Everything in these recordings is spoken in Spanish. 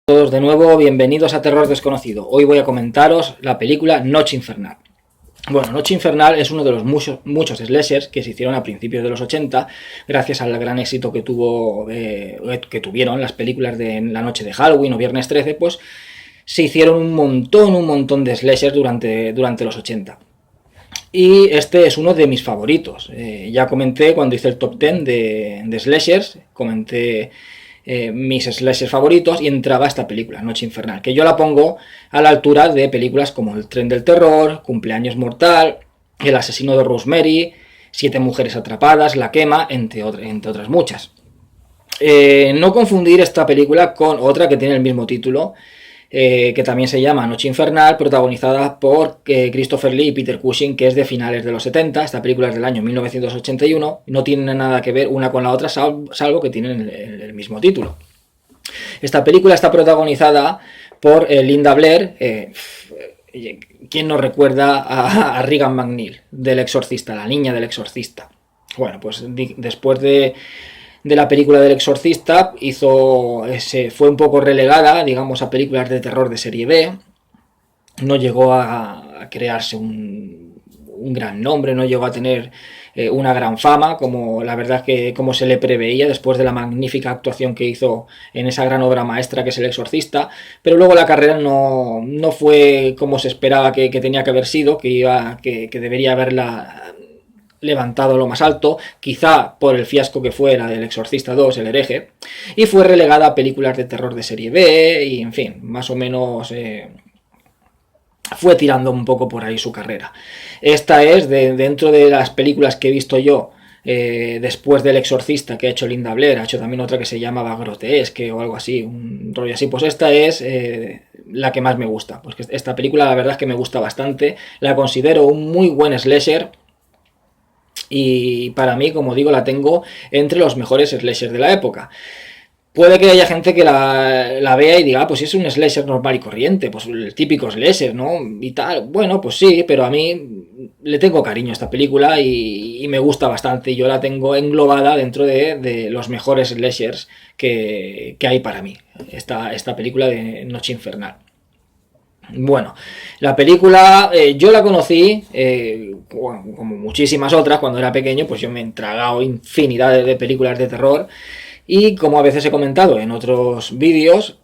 Todos de nuevo, bienvenidos a Terror Desconocido. Hoy voy a comentaros la película Noche Infernal. Bueno, Noche Infernal es uno de los muchos slashers que se hicieron a principios de los 80, gracias al gran éxito que tuvieron las películas de La Noche de Halloween o Viernes 13, pues se hicieron un montón de slashers durante los 80. Y este es uno de mis favoritos. Ya comenté cuando hice el top 10 de slashers, comenté mis slashers favoritos y entraba esta película, Noche Infernal, que yo la pongo a la altura de películas como El Tren del Terror, Cumpleaños Mortal, El Asesino de Rosemary, Siete Mujeres Atrapadas, La Quema, entre otras muchas. No confundir esta película con otra que tiene el mismo título, que también se llama Noche Infernal, protagonizada por Christopher Lee y Peter Cushing, que es de finales de los 70. Esta película es del año 1981, no tiene nada que ver una con la otra, salvo que tienen el mismo título. Esta película está protagonizada por Linda Blair. ¿Quién no recuerda a Regan McNeil, del Exorcista, la niña del Exorcista? Bueno, pues después de la película del Exorcista fue un poco relegada, digamos, a películas de terror de serie B. No llegó a crearse un gran nombre, no llegó a tener una gran fama, como la verdad que como se le preveía después de la magnífica actuación que hizo en esa gran obra maestra que es El Exorcista. Pero luego la carrera no fue como se esperaba que tenía que haber sido, que debería haberla levantado lo más alto, quizá por el fiasco que fue la del Exorcista 2, El Hereje, y fue relegada a películas de terror de serie B, y en fin, más o menos fue tirando un poco por ahí su carrera. Esta es, dentro de las películas que he visto yo, después del Exorcista, que ha hecho Linda Blair, ha hecho también otra que se llamaba Grotesque o algo así, un rollo así, pues esta es la que más me gusta, porque esta película la verdad es que me gusta bastante, la considero un muy buen slasher. Y para mí, como digo, la tengo entre los mejores slashers de la época. Puede que haya gente que la vea y diga, pues es un slasher normal y corriente, pues el típico slasher, ¿no? Y tal. Bueno, pues sí, pero a mí le tengo cariño a esta película y me gusta bastante. Yo la tengo englobada dentro de los mejores slashers que hay para mí. Esta película de Noche Infernal. Bueno, la película yo la conocí, como muchísimas otras, cuando era pequeño, pues yo me he tragado infinidad de películas de terror y como a veces he comentado en otros vídeos,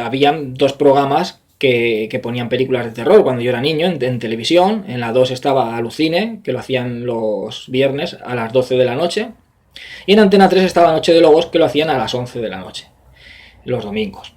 habían dos programas que ponían películas de terror cuando yo era niño en televisión. En la 2 estaba Alucine, que lo hacían los viernes a las 12 de la noche, y en Antena 3 estaba Noche de Lobos, que lo hacían a las 11 de la noche, los domingos.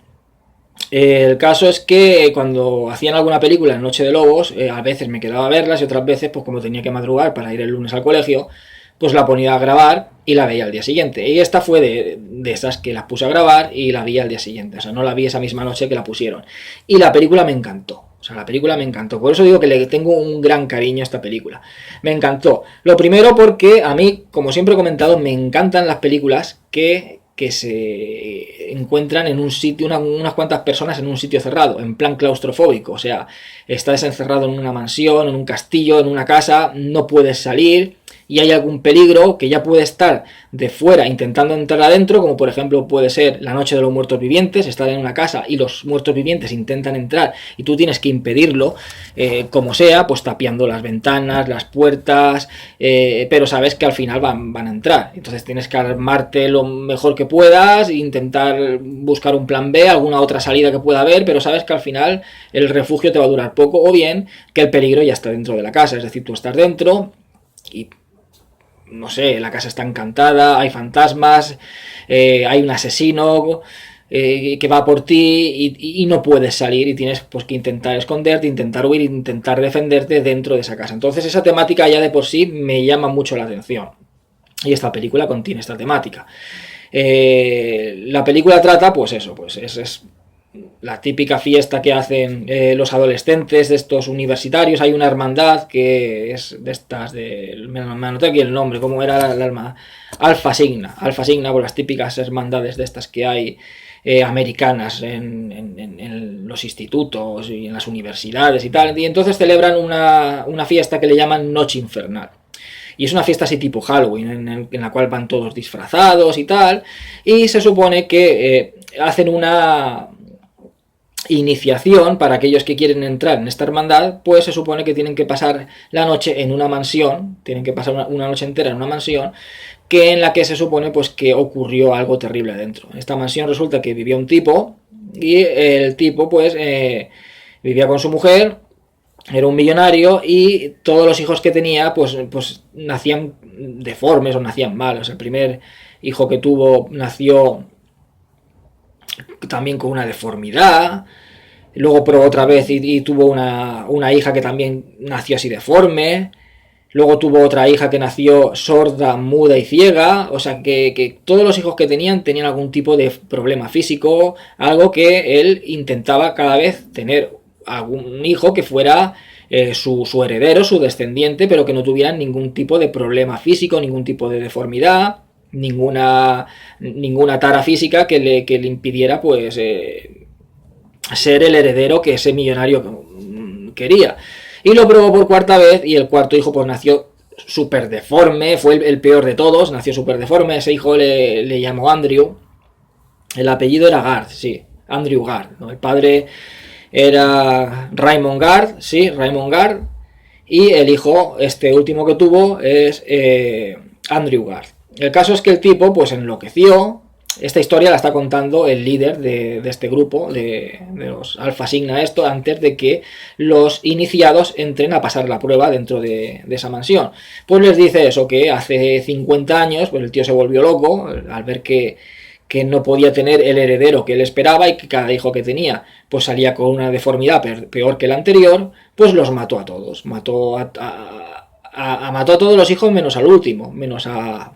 El caso es que cuando hacían alguna película en Noche de Lobos, a veces me quedaba a verlas y otras veces, pues como tenía que madrugar para ir el lunes al colegio, pues la ponía a grabar y la veía al día siguiente. Y esta fue de esas que las puse a grabar y la vi al día siguiente. O sea, no la vi esa misma noche que la pusieron. Y la película me encantó. O sea, la película me encantó. Por eso digo que le tengo un gran cariño a esta película. Me encantó. Lo primero porque a mí, como siempre he comentado, me encantan las películas que se encuentran en un sitio, unas cuantas personas en un sitio cerrado, en plan claustrofóbico. O sea, estás encerrado en una mansión, en un castillo, en una casa, no puedes salir y hay algún peligro que ya puede estar de fuera intentando entrar adentro, como por ejemplo puede ser La Noche de los Muertos Vivientes, estar en una casa y los muertos vivientes intentan entrar y tú tienes que impedirlo, como sea, pues tapiando las ventanas, las puertas, pero sabes que al final van a entrar. Entonces tienes que armarte lo mejor que puedas e intentar buscar un plan B, alguna otra salida que pueda haber, pero sabes que al final el refugio te va a durar poco, o bien que el peligro ya está dentro de la casa, es decir, tú estás dentro y no sé, la casa está encantada, hay fantasmas, hay un asesino que va por ti y no puedes salir y tienes pues que intentar esconderte, intentar huir, intentar defenderte dentro de esa casa. Entonces esa temática ya de por sí me llama mucho la atención y esta película contiene esta temática. La película trata pues eso, pues es la típica fiesta que hacen los adolescentes de estos universitarios. Hay una hermandad que es de estas me anoté aquí el nombre, ¿cómo era el alma? Alfa Signa, por las típicas hermandades de estas que hay americanas en los institutos y en las universidades y tal, y entonces celebran una fiesta que le llaman Noche Infernal. Y es una fiesta así tipo Halloween, en la cual van todos disfrazados y tal, y se supone que hacen iniciación para aquellos que quieren entrar en esta hermandad, pues se supone que tienen que pasar la noche en una mansión, tienen que pasar una noche entera en una mansión, que en la que se supone pues que ocurrió algo terrible adentro. En esta mansión resulta que vivía un tipo, y el tipo pues vivía con su mujer, era un millonario, y todos los hijos que tenía pues nacían deformes o nacían malos. El primer hijo que tuvo nació también con una deformidad, luego probó otra vez y tuvo una hija que también nació así deforme, luego tuvo otra hija que nació sorda, muda y ciega. O sea que todos los hijos que tenían algún tipo de problema físico, algo que él intentaba cada vez tener algún hijo que fuera su heredero, su descendiente, pero que no tuvieran ningún tipo de problema físico, ningún tipo de deformidad, ninguna tara física que le impidiera pues ser el heredero que ese millonario quería. Y lo probó por cuarta vez, y el cuarto hijo pues nació súper deforme, fue el peor de todos, nació súper deforme. Ese hijo le llamó Andrew, el apellido era Gard, sí, Andrew Gard, ¿no? El padre era Raymond Gard, sí, Raymond Gard, y el hijo, este último que tuvo, es Andrew Gard. El caso es que el tipo pues enloqueció. Esta historia la está contando el líder de este grupo, de los Alpha Signa, esto antes de que los iniciados entren a pasar la prueba dentro de esa mansión. Pues les dice eso, que hace 50 años pues el tío se volvió loco al ver que no podía tener el heredero que él esperaba, y que cada hijo que tenía pues salía con una deformidad peor que el anterior. Pues los mató a todos, mató a todos los hijos menos al último, menos a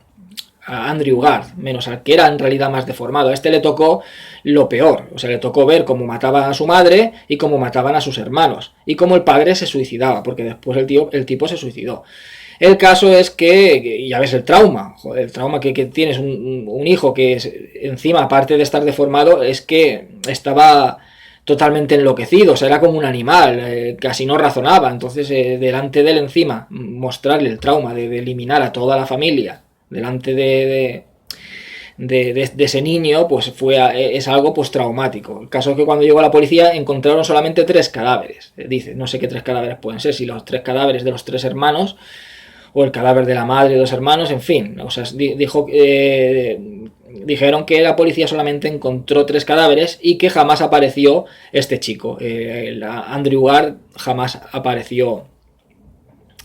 Andrew Gard, menos al que era en realidad más deformado. A este le tocó lo peor, o sea, le tocó ver cómo mataban a su madre y cómo mataban a sus hermanos, y cómo el padre se suicidaba, porque después el tipo se suicidó. El caso es que ya ves el trauma, joder, el trauma que tienes un hijo que es, encima, aparte de estar deformado, es que estaba totalmente enloquecido, o sea, era como un animal, casi no razonaba. Entonces, delante de él, encima, mostrarle el trauma de eliminar a toda la familia delante de ese niño, pues es algo pues traumático. El caso es que cuando llegó la policía encontraron solamente 3 cadáveres. Dice, no sé qué 3 cadáveres pueden ser, si los 3 cadáveres de los 3 hermanos o el cadáver de la madre de los hermanos, en fin. O sea, dijeron que la policía solamente encontró 3 cadáveres y que jamás apareció este chico. Andrew Gard jamás apareció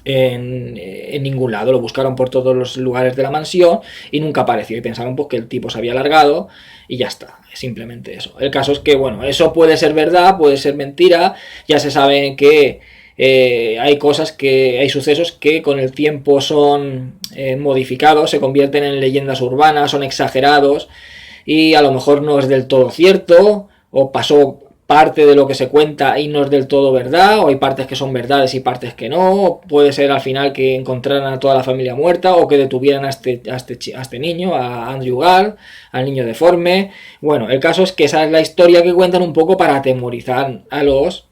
en ningún lado. Lo buscaron por todos los lugares de la mansión y nunca apareció, y pensaron pues que el tipo se había largado y ya está, simplemente eso. El caso es que, bueno, eso puede ser verdad, puede ser mentira. Ya se sabe que hay sucesos que con el tiempo son modificados, se convierten en leyendas urbanas, son exagerados, y a lo mejor no es del todo cierto, o pasó parte de lo que se cuenta y no es del todo verdad, o hay partes que son verdades y partes que no. Puede ser al final que encontraran a toda la familia muerta, o que detuvieran a este niño, a Andrew Gard, al niño deforme. Bueno, el caso es que esa es la historia que cuentan un poco para atemorizar a los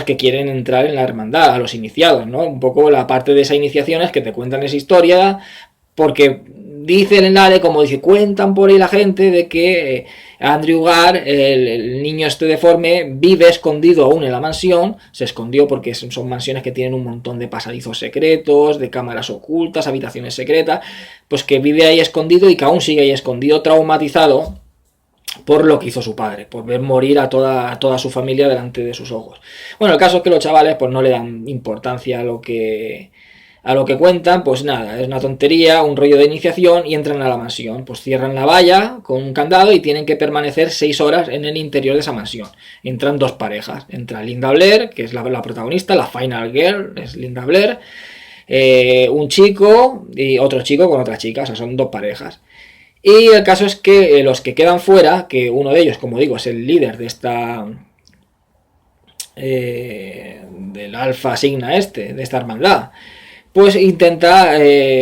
que quieren entrar en la hermandad, a los iniciados, ¿no? Un poco la parte de esa iniciación es que te cuentan esa historia, porque dicen en la como dice, cuentan por ahí la gente de que Andrew Gard, el niño este deforme, vive escondido aún en la mansión. Se escondió porque son mansiones que tienen un montón de pasadizos secretos, de cámaras ocultas, habitaciones secretas, pues que vive ahí escondido, y que aún sigue ahí escondido, traumatizado por lo que hizo su padre, por ver morir a toda su familia delante de sus ojos. Bueno, el caso es que los chavales pues no le dan importancia a lo que cuentan. Pues nada, es una tontería, un rollo de iniciación, y entran a la mansión. Pues cierran la valla con un candado y tienen que permanecer 6 horas en el interior de esa mansión. Entran 2 parejas, entra Linda Blair, que es la protagonista, la final girl, es Linda Blair, un chico y otro chico con otra chica, o sea, son 2 parejas. Y el caso es que los que quedan fuera, que uno de ellos, como digo, es el líder de esta del Alpha Signa de esta hermandad, pues intenta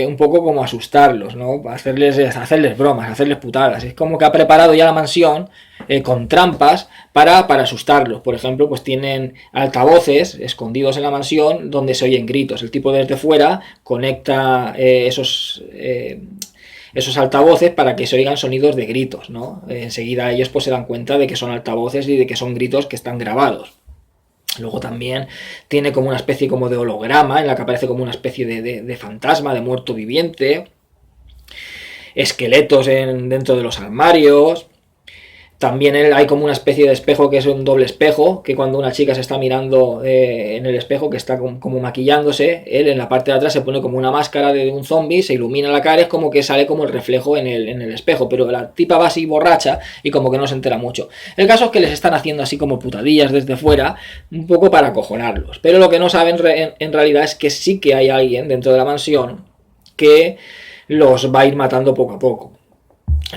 un poco como asustarlos, ¿no? Hacerles bromas, hacerles putadas. Es como que ha preparado ya la mansión con trampas para asustarlos. Por ejemplo, pues tienen altavoces escondidos en la mansión donde se oyen gritos. El tipo desde fuera conecta esos altavoces para que se oigan sonidos de gritos, ¿no? Enseguida ellos pues se dan cuenta de que son altavoces y de que son gritos que están grabados. Luego también tiene como una especie como de holograma en la que aparece como una especie de fantasma, de muerto viviente, esqueletos dentro de los armarios. También hay como una especie de espejo que es un doble espejo, que cuando una chica se está mirando en el espejo, que está como maquillándose, él en la parte de atrás se pone como una máscara de un zombie, se ilumina la cara, es como que sale como el reflejo en el espejo, pero la tipa va así borracha y como que no se entera mucho. El caso es que les están haciendo así como putadillas desde fuera, un poco para acojonarlos, pero lo que no saben en realidad es que sí que hay alguien dentro de la mansión que los va a ir matando poco a poco.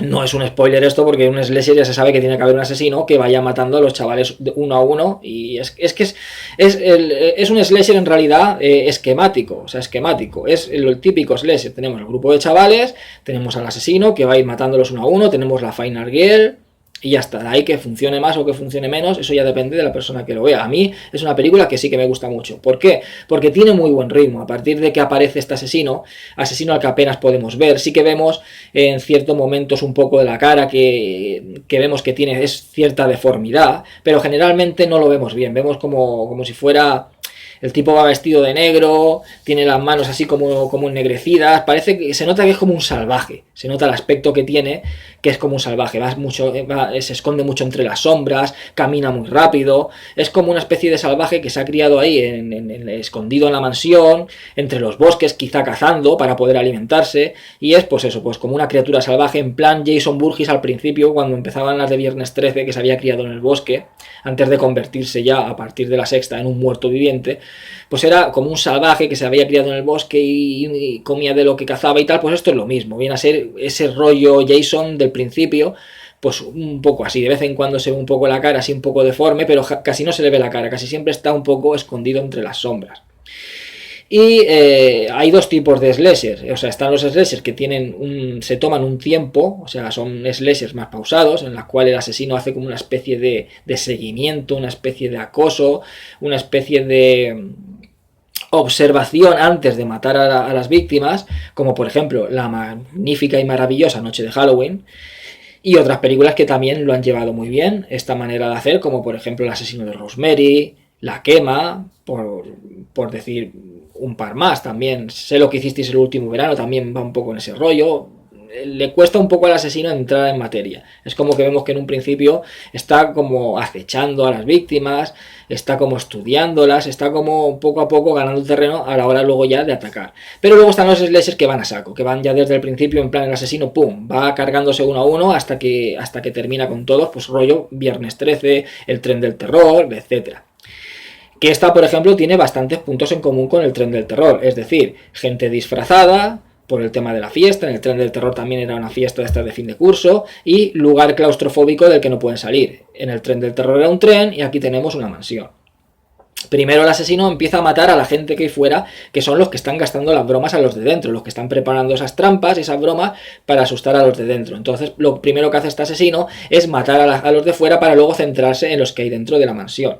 No es un spoiler esto, porque en un slasher ya se sabe que tiene que haber un asesino que vaya matando a los chavales uno a uno, y es que es un slasher en realidad esquemático, o sea, esquemático, es el típico slasher. Tenemos el grupo de chavales, tenemos al asesino que va a ir matándolos uno a uno, tenemos la Final Girl, y ya está. De ahí que funcione más o que funcione menos, eso ya depende de la persona que lo vea. A mí es una película que sí que me gusta mucho. ¿Por qué? Porque tiene muy buen ritmo. A partir de que aparece este asesino al que apenas podemos ver, sí que vemos en ciertos momentos un poco de la cara que vemos que tiene cierta deformidad, pero generalmente no lo vemos bien. Vemos como si fuera... El tipo va vestido de negro, tiene las manos así como ennegrecidas, parece que se nota que es como un salvaje, se nota el aspecto que tiene, que es como un salvaje, se esconde mucho entre las sombras, camina muy rápido, es como una especie de salvaje que se ha criado ahí, escondido en la mansión, entre los bosques, quizá cazando para poder alimentarse, y es pues eso, pues como una criatura salvaje, en plan Jason Voorhees al principio, cuando empezaban las de Viernes 13, que se había criado en el bosque, antes de convertirse ya a partir de la sexta en un muerto viviente. Pues era como un salvaje que se había criado en el bosque y comía de lo que cazaba y tal. Pues esto es lo mismo, viene a ser ese rollo Jason del principio, pues un poco así, de vez en cuando se ve un poco la cara así un poco deforme, pero casi no se le ve la cara, casi siempre está un poco escondido entre las sombras. Y hay dos tipos de slashers, o sea, están los slashers que se toman un tiempo, o sea, son slashers más pausados, en los cuales el asesino hace como una especie de seguimiento, una especie de acoso, una especie de observación antes de matar a las víctimas, como por ejemplo la magnífica y maravillosa Noche de Halloween, y otras películas que también lo han llevado muy bien, esta manera de hacer, como por ejemplo El asesino de Rosemary, La quema, por decir un par más. También Sé lo que hicisteis el último verano, también va un poco en ese rollo. Le cuesta un poco al asesino entrar en materia. Es como que vemos que en un principio está como acechando a las víctimas, está como estudiándolas, está como poco a poco ganando terreno a la hora luego ya de atacar. Pero luego están los slashers que van a saco, que van ya desde el principio en plan el asesino, pum, va cargándose uno a uno hasta que termina con todos, pues rollo Viernes 13, El tren del terror, etcétera. Que esta, por ejemplo, tiene bastantes puntos en común con El tren del terror, es decir, gente disfrazada por el tema de la fiesta, en El tren del terror también era una fiesta de fin de curso, y lugar claustrofóbico del que no pueden salir. En El tren del terror era un tren y aquí tenemos una mansión. Primero el asesino empieza a matar a la gente que hay fuera, que son los que están gastando las bromas a los de dentro, los que están preparando esas trampas, esas bromas para asustar a los de dentro. Entonces lo primero que hace este asesino es matar a los de fuera para luego centrarse en los que hay dentro de la mansión.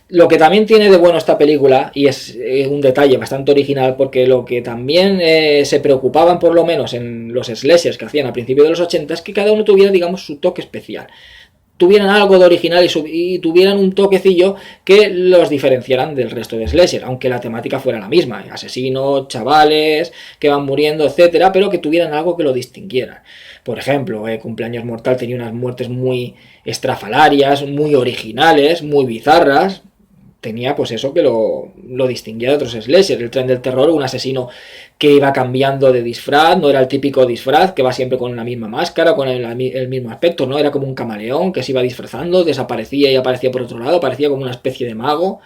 Lo que también tiene de bueno esta película, y es un detalle bastante original, porque lo que también se preocupaban por lo menos en los slashers que hacían a principios de los 80 es que cada uno tuviera, digamos, su toque especial. Tuvieran algo de original y tuvieran un toquecillo que los diferenciaran del resto de slasher, aunque la temática fuera la misma, asesinos, chavales que van muriendo, etcétera, pero que tuvieran algo que lo distinguiera. Por ejemplo, Cumpleaños Mortal tenía unas muertes muy estrafalarias, muy originales, muy bizarras. Tenía pues eso que lo distinguía de otros slashers. El tren del terror, un asesino que iba cambiando de disfraz, no era el típico disfraz que va siempre con la misma máscara, con el mismo aspecto, no, era como un camaleón que se iba disfrazando, desaparecía y aparecía por otro lado, parecía como una especie de mago,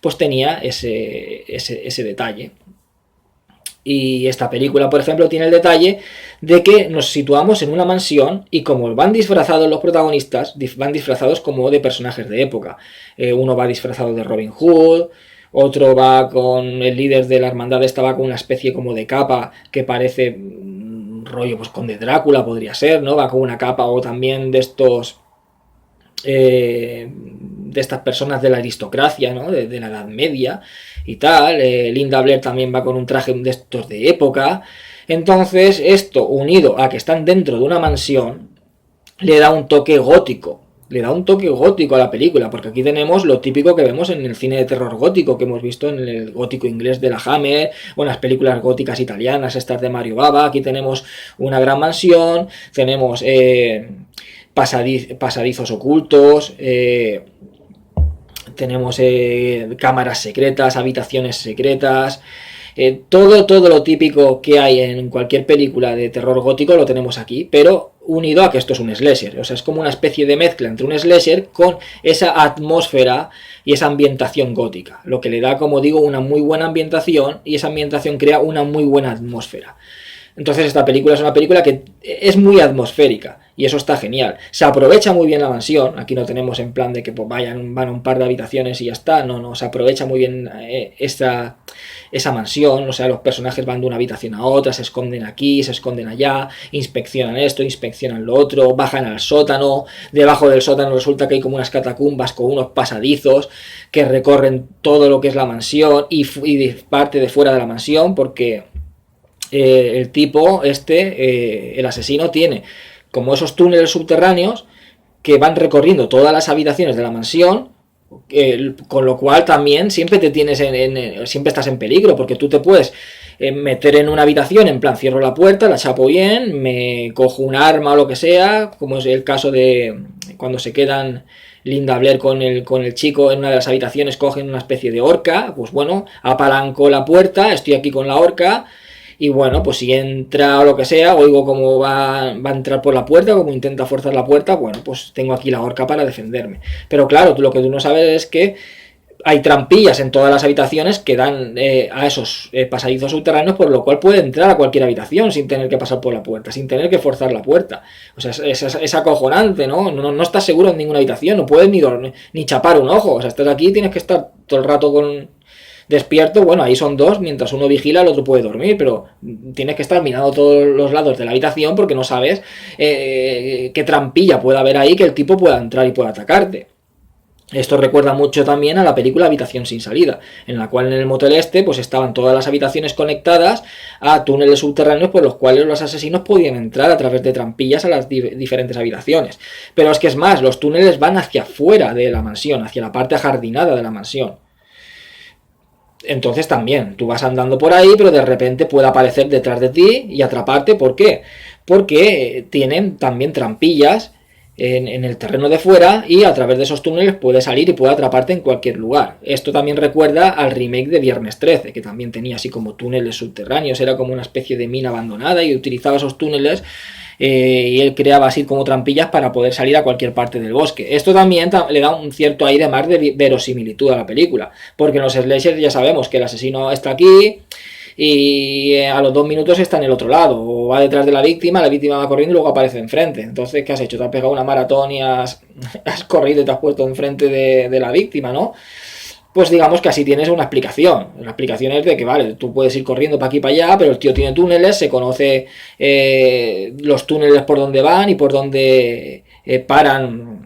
pues tenía ese detalle. Y esta película, por ejemplo, tiene el detalle de que nos situamos en una mansión y como van disfrazados los protagonistas, van disfrazados como de personajes de época. Uno va disfrazado de Robin Hood, otro va con el líder de la hermandad, esta va con una especie como de capa que parece rollo pues con de Drácula podría ser, ¿no? Va con una capa o también de estos de estas personas de la aristocracia, ¿no? De la Edad Media y tal. Linda Blair también va con un traje de estos de época. Entonces, esto unido a que están dentro de una mansión, le da un toque gótico. Le da un toque gótico a la película, porque aquí tenemos lo típico que vemos en el cine de terror gótico, que hemos visto en el gótico inglés de la Hammer, o en las películas góticas italianas, estas de Mario Bava. Aquí tenemos una gran mansión, tenemos pasadizos ocultos, tenemos cámaras secretas, habitaciones secretas. Todo lo típico que hay en cualquier película de terror gótico lo tenemos aquí, pero unido a que esto es un slasher. O sea, es como una especie de mezcla entre un slasher con esa atmósfera y esa ambientación gótica, lo que le da, como digo, una muy buena ambientación, y esa ambientación crea una muy buena atmósfera. Entonces esta película es una película que es muy atmosférica, y eso está genial. Se aprovecha muy bien la mansión. Aquí no tenemos en plan de que pues, van a un par de habitaciones y ya está. No, se aprovecha muy bien esa mansión. O sea, los personajes van de una habitación a otra, se esconden aquí, se esconden allá, inspeccionan esto, inspeccionan lo otro, bajan al sótano. Debajo del sótano resulta que hay como unas catacumbas con unos pasadizos que recorren todo lo que es la mansión y parte de fuera de la mansión, porque el tipo el asesino, tiene como esos túneles subterráneos que van recorriendo todas las habitaciones de la mansión, con lo cual también siempre te tienes siempre estás en peligro, porque tú te puedes meter en una habitación, en plan cierro la puerta, la chapo bien, me cojo un arma o lo que sea, como es el caso de cuando se quedan Linda Blair con el chico en una de las habitaciones, cogen una especie de horca, pues bueno, apalanco la puerta, estoy aquí con la horca. Y bueno, pues si entra o lo que sea, oigo cómo va a entrar por la puerta, cómo intenta forzar la puerta, bueno, pues tengo aquí la horca para defenderme. Pero claro, lo que tú no sabes es que hay trampillas en todas las habitaciones que dan a esos pasadizos subterráneos, por lo cual puede entrar a cualquier habitación sin tener que pasar por la puerta, sin tener que forzar la puerta. O sea, es acojonante, ¿no? No estás seguro en ninguna habitación, no puedes ni chapar un ojo. O sea, estás aquí y tienes que estar todo el rato despierto. Bueno, ahí son dos, mientras uno vigila el otro puede dormir, pero tienes que estar mirando todos los lados de la habitación porque no sabes qué trampilla puede haber ahí que el tipo pueda entrar y pueda atacarte. Esto recuerda mucho también a la película Habitación sin salida, en la cual en el motel pues estaban todas las habitaciones conectadas a túneles subterráneos por los cuales los asesinos podían entrar a través de trampillas a las diferentes habitaciones. Pero es que es más, los túneles van hacia afuera de la mansión, hacia la parte ajardinada de la mansión. Entonces también, tú vas andando por ahí, pero de repente puede aparecer detrás de ti y atraparte. ¿Por qué? Porque tienen también trampillas en el terreno de fuera, y a través de esos túneles puede salir y puede atraparte en cualquier lugar. Esto también recuerda al remake de Viernes 13, que también tenía así como túneles subterráneos, era como una especie de mina abandonada y utilizaba esos túneles y él creaba así como trampillas para poder salir a cualquier parte del bosque. Esto también le da un cierto aire más de verosimilitud a la película, porque en los slashers ya sabemos que el asesino está aquí y a los 2 minutos está en el otro lado, o va detrás de la víctima va corriendo y luego aparece enfrente. Entonces, ¿qué has hecho? Te has pegado una maratón y has corrido y te has puesto enfrente de la víctima, ¿no? Pues digamos que así tienes una explicación. La explicación es de que, vale, tú puedes ir corriendo para aquí y para allá, pero el tío tiene túneles, se conoce los túneles por donde van y por donde paran,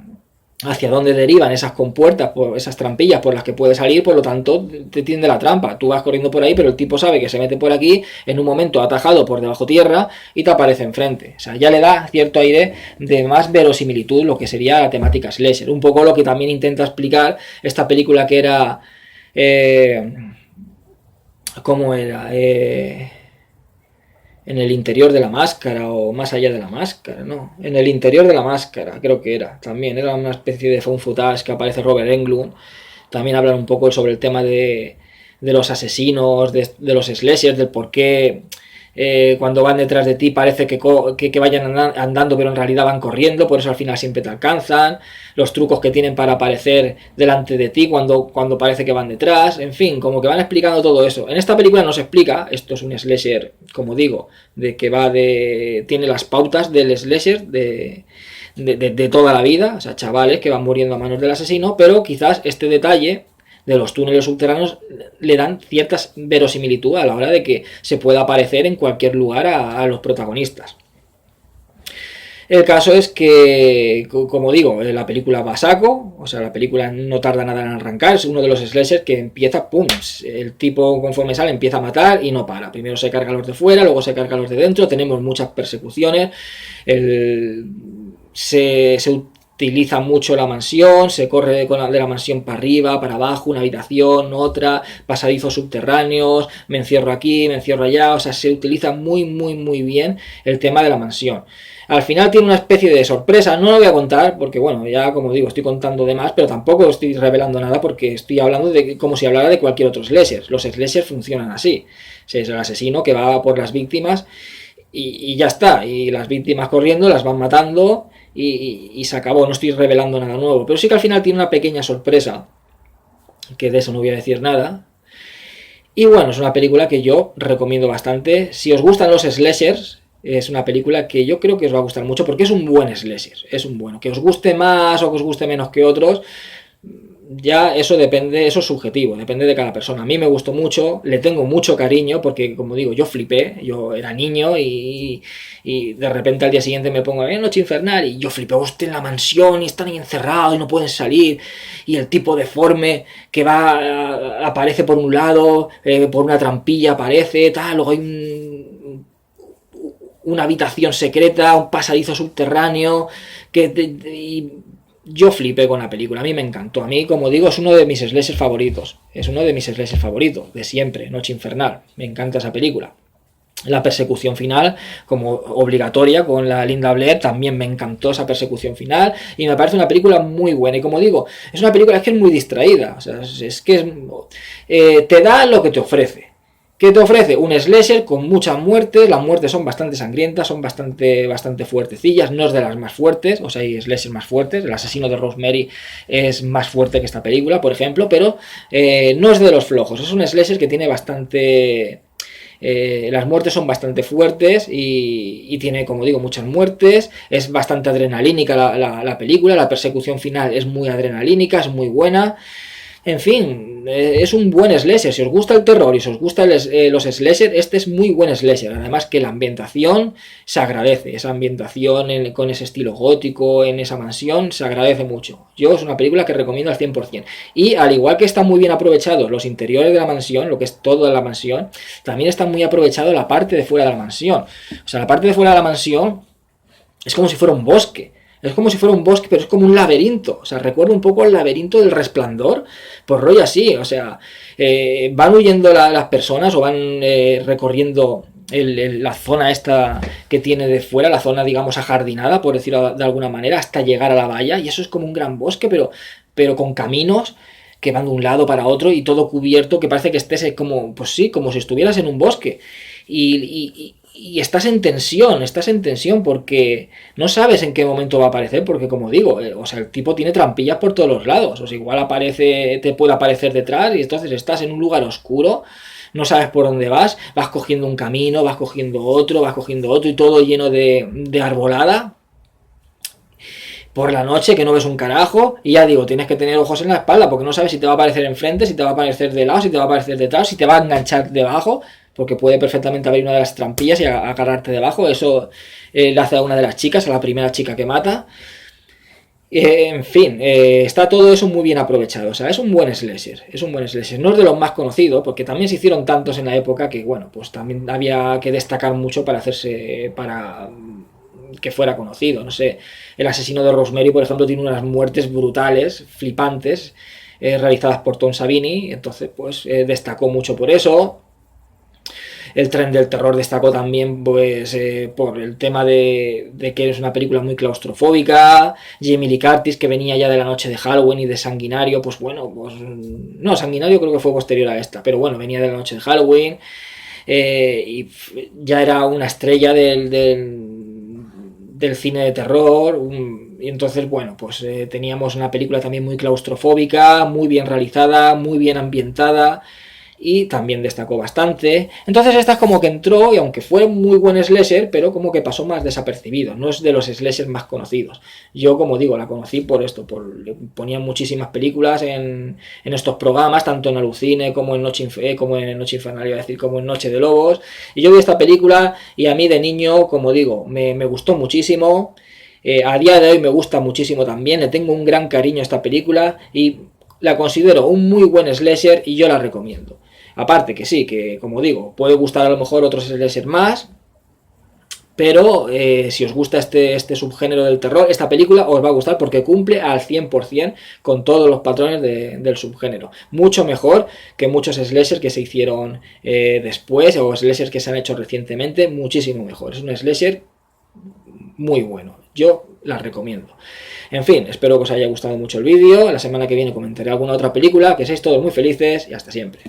hacia dónde derivan esas compuertas, esas trampillas por las que puede salir, por lo tanto te tiende la trampa. Tú vas corriendo por ahí, pero el tipo sabe que se mete por aquí, en un momento atajado por debajo tierra y te aparece enfrente. O sea, ya le da cierto aire de más verosimilitud lo que sería la temática slasher. Un poco lo que también intenta explicar esta película que era... ¿cómo era? En el interior de la máscara, o más allá de la máscara, no, en el interior de la máscara, creo que también era una especie de found footage que aparece Robert Englund. También hablan un poco sobre el tema de los asesinos, de los slashers, del por qué cuando van detrás de ti parece que vayan andando, pero en realidad van corriendo, por eso al final siempre te alcanzan, los trucos que tienen para aparecer delante de ti cuando parece que van detrás, en fin, como que van explicando todo eso. En esta película no se explica, esto es un slasher, como digo, de que tiene las pautas del slasher de toda la vida, o sea, chavales que van muriendo a manos del asesino, pero quizás este detalle de los túneles subterráneos le dan ciertas verosimilitud a la hora de que se pueda aparecer en cualquier lugar a los protagonistas. El caso es que, como digo, la película va a saco, o sea, la película no tarda nada en arrancar, es uno de los slashers que empieza, pum, el tipo conforme sale empieza a matar y no para. Primero se carga a los de fuera, luego se carga a los de dentro, tenemos muchas persecuciones, se utiliza mucho la mansión, se corre de la mansión para arriba, para abajo, una habitación, otra, pasadizos subterráneos, me encierro aquí, me encierro allá, o sea, se utiliza muy, muy, muy bien el tema de la mansión. Al final tiene una especie de sorpresa, no lo voy a contar porque, bueno, ya como digo, estoy contando de más, pero tampoco estoy revelando nada porque estoy hablando de como si hablara de cualquier otro slasher. Los slashers funcionan así. Es el asesino que va por las víctimas y ya está. Y las víctimas corriendo las van matando y se acabó. No estoy revelando nada nuevo. Pero sí que al final tiene una pequeña sorpresa, que de eso no voy a decir nada. Y bueno, es una película que yo recomiendo bastante. Si os gustan los slashers, es una película que yo creo que os va a gustar mucho porque es un buen slasher, es un bueno. Que os guste más o que os guste menos que otros, ya eso depende, eso es subjetivo, depende de cada persona. A mí me gustó mucho, le tengo mucho cariño porque, como digo, yo flipé, yo era niño y de repente al día siguiente me pongo a ver Noche Infernal y yo flipé, hostia, en la mansión y están ahí encerrados y no pueden salir y el tipo deforme que va, aparece por un lado, por una trampilla aparece, tal, luego hay una habitación secreta, un pasadizo subterráneo, y yo flipé con la película, a mí me encantó. A mí, como digo, es uno de mis slashers favoritos. Es uno de mis slashers favoritos, de siempre, Noche Infernal. Me encanta esa película. La persecución final, como obligatoria, con la Linda Blair, también me encantó esa persecución final. Y me parece una película muy buena. Y como digo, es una película que es muy distraída. O sea, es que te da lo que te ofrece. ¿Qué te ofrece? Un slasher con muchas muertes, las muertes son bastante sangrientas, son bastante fuertecillas, no es de las más fuertes, o sea, hay slashers más fuertes, el asesino de Rosemary es más fuerte que esta película, por ejemplo, pero no es de los flojos, es un slasher que tiene bastante... las muertes son bastante fuertes y tiene, como digo, muchas muertes, es bastante adrenalínica la película, la persecución final es muy adrenalínica, es muy buena. En fin, es un buen slasher. Si os gusta el terror y si os gustan los slasher, este es muy buen slasher. Además que la ambientación se agradece. Esa ambientación con ese estilo gótico, en esa mansión, se agradece mucho. Yo es una película que recomiendo al 100%. Y al igual que están muy bien aprovechados los interiores de la mansión, lo que es toda la mansión, también está muy aprovechado la parte de fuera de la mansión. O sea, la parte de fuera de la mansión es como si fuera un bosque. Es como si fuera un bosque, pero es como un laberinto. O sea, recuerda un poco al laberinto del Resplandor. Pues rollo así, o sea, van huyendo las personas o van recorriendo la zona esta que tiene de fuera, la zona, digamos, ajardinada, por decirlo de alguna manera, hasta llegar a la valla. Y eso es como un gran bosque, pero con caminos que van de un lado para otro y todo cubierto, que parece que estés como, pues sí, como si estuvieras en un bosque. Y estás en tensión porque no sabes en qué momento va a aparecer, porque como digo, o sea, el tipo tiene trampillas por todos los lados, o sea, igual te puede aparecer detrás y entonces estás en un lugar oscuro, no sabes por dónde vas cogiendo un camino, vas cogiendo otro y todo lleno de arbolada por la noche que no ves un carajo y ya digo, tienes que tener ojos en la espalda porque no sabes si te va a aparecer enfrente, si te va a aparecer de lado, si te va a aparecer detrás, si te va a enganchar debajo, porque puede perfectamente haber una de las trampillas y agarrarte debajo. Eso le hace a una de las chicas, a la primera chica que mata. En fin, está todo eso muy bien aprovechado. O sea, es un buen slasher. Es un buen slasher. No es de los más conocidos, porque también se hicieron tantos en la época que, bueno, pues también había que destacar mucho para que fuera conocido. No sé, el asesino de Rosemary, por ejemplo, tiene unas muertes brutales, flipantes, realizadas por Tom Savini. Entonces, pues destacó mucho por eso. El Tren del Terror destacó también pues por el tema de que es una película muy claustrofóbica. Jamie Lee Curtis, que venía ya de La Noche de Halloween y de Sanguinario, pues bueno, pues no, Sanguinario creo que fue posterior a esta, pero bueno, venía de La Noche de Halloween y ya era una estrella del cine de terror. Y entonces, bueno, pues teníamos una película también muy claustrofóbica, muy bien realizada, muy bien ambientada, y también destacó bastante. Entonces esta es como que entró, y aunque fue un muy buen slasher, pero como que pasó más desapercibido, no es de los slashers más conocidos. Yo, como digo, la conocí por esto, ponían muchísimas películas en estos programas, tanto en Alucine como en Noche Infernal, iba a decir, como en Noche de Lobos, y yo vi esta película y a mí de niño, como digo, me gustó muchísimo. A día de hoy me gusta muchísimo también, le tengo un gran cariño a esta película y la considero un muy buen slasher y yo la recomiendo. Aparte que sí, que como digo, puede gustar a lo mejor otros slasher más, pero si os gusta este subgénero del terror, esta película os va a gustar porque cumple al 100% con todos los patrones del subgénero. Mucho mejor que muchos slashers que se hicieron después o slashers que se han hecho recientemente, muchísimo mejor. Es un slasher muy bueno. Yo la recomiendo. En fin, espero que os haya gustado mucho el vídeo. La semana que viene comentaré alguna otra película. Que seáis todos muy felices y hasta siempre.